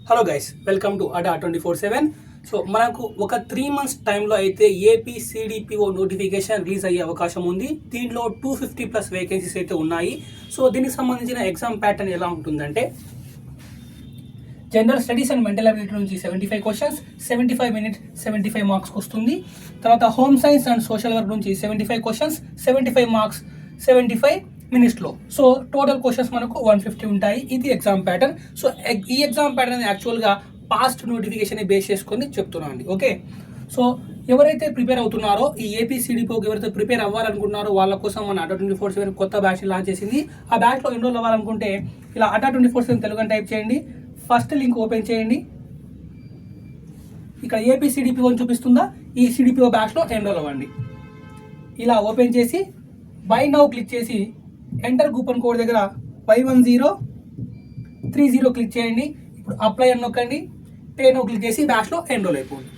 Hello guys, welcome to అడా 24/7. So మనకు ఒక 3 months టైంలో అయితే ఏపీ సిడిపిఓ నోటిఫికేషన్ రిలీజ్ అయ్యే అవకాశం ఉంది. దీంట్లో 250+ వేకెన్సీస్ అయితే ఉన్నాయి. సో దీనికి సంబంధించిన ఎగ్జామ్ ప్యాటర్న్ ఎలా ఉంటుందంటే, general studies and mental ability నుంచి 75 క్వశ్చన్స్, 75 minutes 75 మార్క్స్ వస్తుంది. తర్వాత home science and social work నుంచి 75 క్వశ్చన్స్, 75 మార్క్స్ 75 minutesలో. సో టోటల్ క్వశ్చన్స్ మనకు 150 ఉంటాయి. ఇది ఎగ్జామ్ ప్యాటర్న్. సో ఈ ఎగ్జామ్ ప్యాటర్న్ యాక్చువల్గా పాస్ట్ నోటిఫికేషన్ బేస్ చేసుకొని చెప్తున్నాను అండి. ఓకే, సో ఎవరైతే ప్రిపేర్ అవుతున్నారో ఈ ఏపీ సిడిపిఓకి ఎవరైతే ప్రిపేర్ అవ్వాలనుకుంటున్నారో వాళ్ళ కోసం మన అడా 24/7 కొత్త బ్యాచ్ లాంచ్ చేసింది. ఆ బ్యాచ్లో ఎన్రోల్ అవ్వాలనుకుంటే ఇలా అడా 24/7 తెలుగు అని టైప్ చేయండి. ఫస్ట్ లింక్ ఓపెన్ చేయండి. ఇక్కడ ఏపీ సిడిపిఓ అని చూపిస్తుందా, ఈ సిడిపిఓ బ్యాచ్లో ఎన్రోల్ అవ్వండి. ఇలా ఓపెన్ చేసి బై నౌ క్లిక్ చేసి ఎంటర్ కూపన్ కోడ్ దగ్గర 51030 క్లిక్ చేయండి. ఇప్పుడు అప్లై అని నొక్కండి. పే నౌ క్లిక్ చేసి బ్యాచ్లో ఎన్రోల్ అయిపోండి.